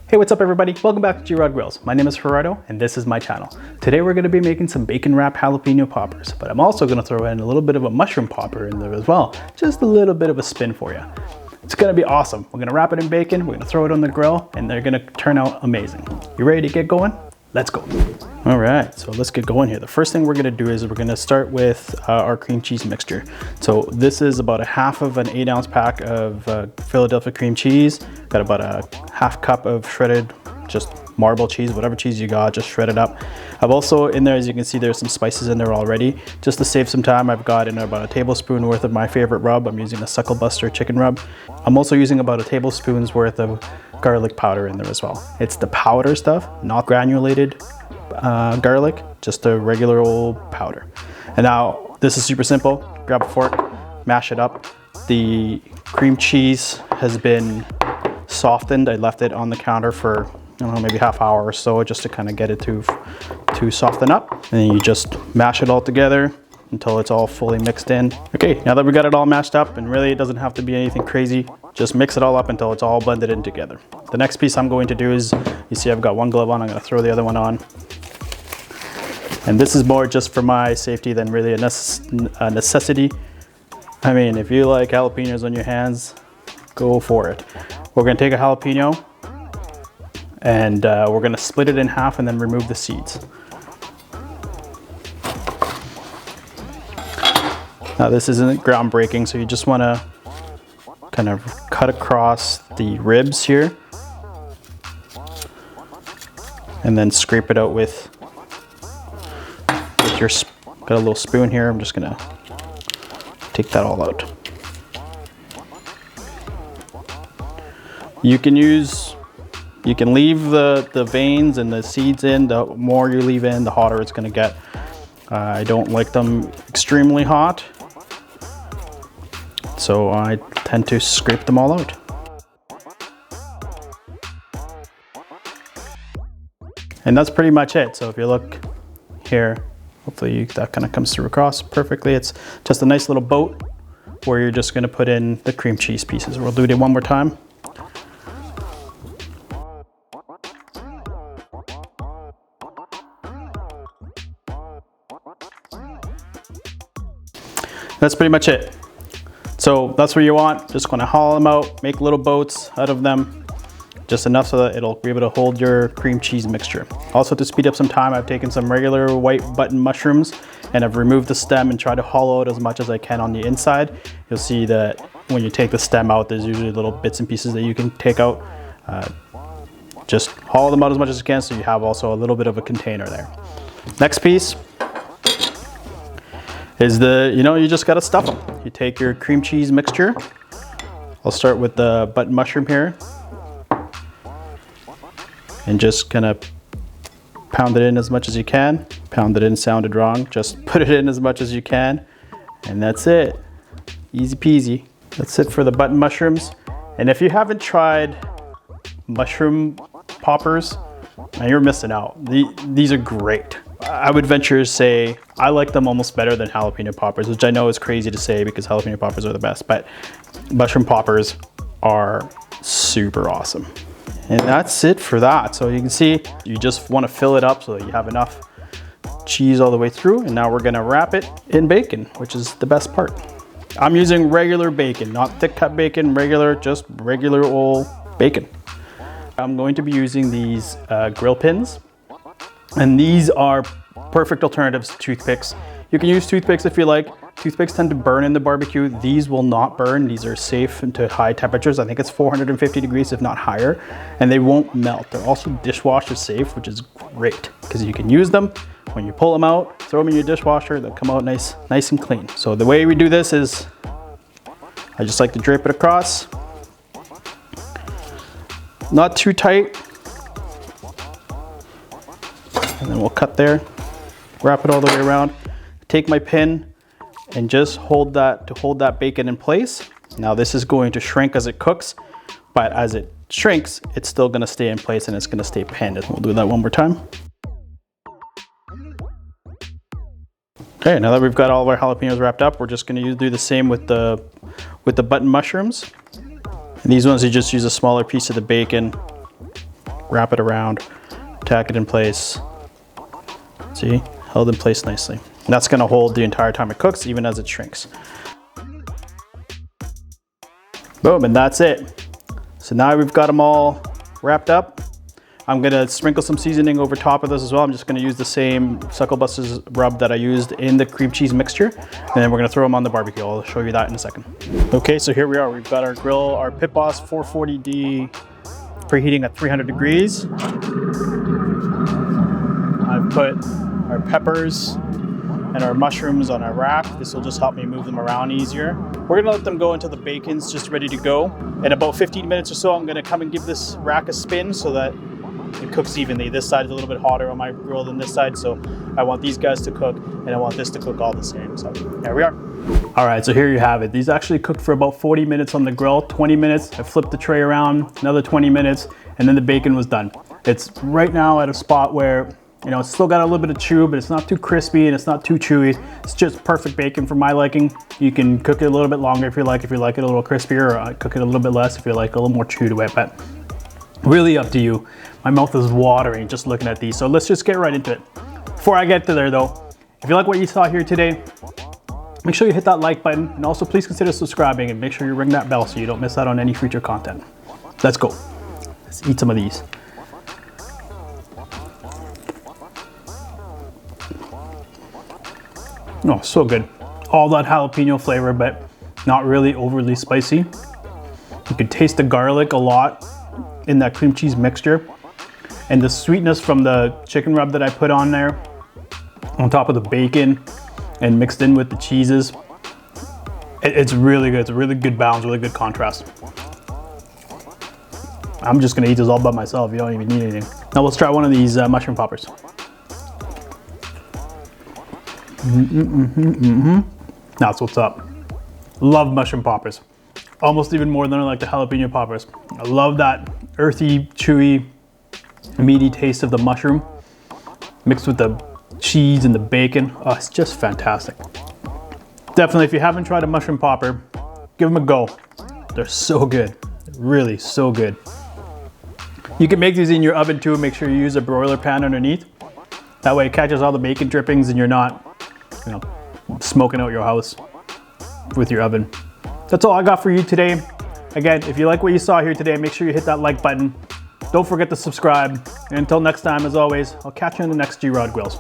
Hey, what's up everybody? Welcome back to G-Rod Grills. My name is Gerardo and this is my channel. Today we're going to be making some bacon wrap jalapeno poppers, but I'm also going to throw in a little bit of a mushroom popper in there as well. Just a little bit of a spin for you. It's going to be awesome. We're going to wrap it in bacon, we're going to throw it on the grill, and they're going to turn out amazing. You ready to get going? Let's go. All right, so let's get going here. The first thing we're gonna do is we're gonna start with our cream cheese mixture. So this is about a half of an 8-ounce pack of Philadelphia cream cheese. Got about a half cup of shredded, just marble cheese, whatever cheese you got, just shred it up. I've also in there, as you can see, there's some spices in there already. Just to save some time, I've got in there about a tablespoon worth of my favorite rub. I'm using a Suckle Buster chicken rub. I'm also using about a tablespoon's worth of garlic powder in there as well. It's the powder stuff, not granulated garlic, just a regular old powder. And now this is super simple. Grab a fork, mash it up. The cream cheese has been softened. I left it on the counter for, I don't know, maybe half hour or so, just to kind of get it to soften up. And then you just mash it all together until it's all fully mixed in. Okay, now that we got it all mashed up, and really it doesn't have to be anything crazy, just mix it all up until it's all blended in together. The next piece I'm going to do is, you see I've got one glove on, I'm gonna throw the other one on. And this is more just for my safety than really a necessity. I mean, if you like jalapenos on your hands, go for it. We're gonna take a jalapeno and we're gonna split it in half and then remove the seeds. Now this isn't groundbreaking, so you just wanna kind of cut across the ribs here and then scrape it out with your, got a little spoon here. I'm just gonna take that all out. You can leave the veins and the seeds in. The more you leave in, the hotter it's gonna get. I don't like them extremely hot, so I tend to scrape them all out. And that's pretty much it. So if you look here, hopefully that kind of comes through across perfectly. It's just a nice little boat where you're just gonna put in the cream cheese pieces. We'll do it one more time. That's pretty much it. So that's what you want. Just gonna hollow them out, make little boats out of them. Just enough so that it'll be able to hold your cream cheese mixture. Also, to speed up some time, I've taken some regular white button mushrooms and I've removed the stem and tried to hollow out as much as I can on the inside. You'll see that when you take the stem out, there's usually little bits and pieces that you can take out. Just hollow them out as much as you can so you have also a little bit of a container there. Next piece is you just gotta stuff them. You take your cream cheese mixture. I'll start with the button mushroom here. And just kind of pound it in as much as you can. Pound it in sounded wrong. Just put it in as much as you can. And that's it. Easy peasy. That's it for the button mushrooms. And if you haven't tried mushroom poppers, man, you're missing out. These are great. I would venture to say I like them almost better than jalapeno poppers, which I know is crazy to say because jalapeno poppers are the best, but mushroom poppers are super awesome. And that's it for that. So you can see, you just want to fill it up so that you have enough cheese all the way through. And now we're gonna wrap it in bacon, which is the best part. I'm using regular bacon, not thick cut bacon, just regular old bacon. I'm going to be using these grill pins. And these are perfect alternatives to toothpicks. You can use toothpicks if you like. Toothpicks tend to burn in the barbecue. These will not burn. These are safe into high temperatures. I think it's 450 degrees, if not higher, and they won't melt. They're also dishwasher safe, which is great because you can use them. When you pull them out, throw them in your dishwasher, they'll come out nice and clean. So the way we do this is, I just like to drape it across. Not too tight. And then we'll cut there, wrap it all the way around. Take my pin and just hold that bacon in place. Now this is going to shrink as it cooks, but as it shrinks, it's still gonna stay in place and it's gonna stay pinned. We'll do that one more time. Okay, now that we've got all of our jalapenos wrapped up, we're just gonna do the same with the button mushrooms. And these ones, you just use a smaller piece of the bacon wrap it around, tack it in place. See, held in place nicely. And that's gonna hold the entire time it cooks, even as it shrinks. Boom, and that's it. So now we've got them all wrapped up. I'm gonna sprinkle some seasoning over top of this as well. I'm just gonna use the same Suckle Busters rub that I used in the cream cheese mixture. And then we're gonna throw them on the barbecue. I'll show you that in a second. Okay, so here we are. We've got our grill, our Pit Boss 440D preheating at 300 degrees. I've put our peppers and our mushrooms on our rack. This will just help me move them around easier. We're gonna let them go until the bacon's just ready to go. In about 15 minutes or so, I'm gonna come and give this rack a spin so that it cooks evenly. This side is a little bit hotter on my grill than this side, so I want these guys to cook and I want this to cook all the same. So there we are. All right, so here you have it. These actually cooked for about 40 minutes on the grill, 20 minutes. I flipped the tray around, another 20 minutes, and then the bacon was done. It's right now at a spot where, you know, it's still got a little bit of chew, but it's not too crispy and it's not too chewy. It's just perfect bacon for my liking. You can cook it a little bit longer if you like it a little crispier, or cook it a little bit less if you like a little more chew to it, but really up to you. My mouth is watering just looking at these, so let's just get right into it. Before I get to there though, if you like what you saw here today, make sure you hit that like button, and also please consider subscribing and make sure you ring that bell so you don't miss out on any future content. Let's go. Let's eat some of these. Oh, so good. All that jalapeno flavor, but not really overly spicy. You can taste the garlic a lot in that cream cheese mixture. And the sweetness from the chicken rub that I put on there, on top of the bacon and mixed in with the cheeses. It's really good. It's a really good balance, really good contrast. I'm just gonna eat this all by myself. You don't even need anything. Now let's try one of these mushroom poppers. That's what's up. Love mushroom poppers. Almost even more than I like the jalapeno poppers. I love that earthy, chewy, meaty taste of the mushroom mixed with the cheese and the bacon. Oh, it's just fantastic. Definitely, if you haven't tried a mushroom popper, give them a go. They're so good. Really so good. You can make these in your oven too. Make sure you use a broiler pan underneath. That way it catches all the bacon drippings and you're not, you know, smoking out your house with your oven. That's all I got for you today. Again, if you like what you saw here today, make sure you hit that like button. Don't forget to subscribe. And until next time, as always, I'll catch you in the next G-Rod Grills.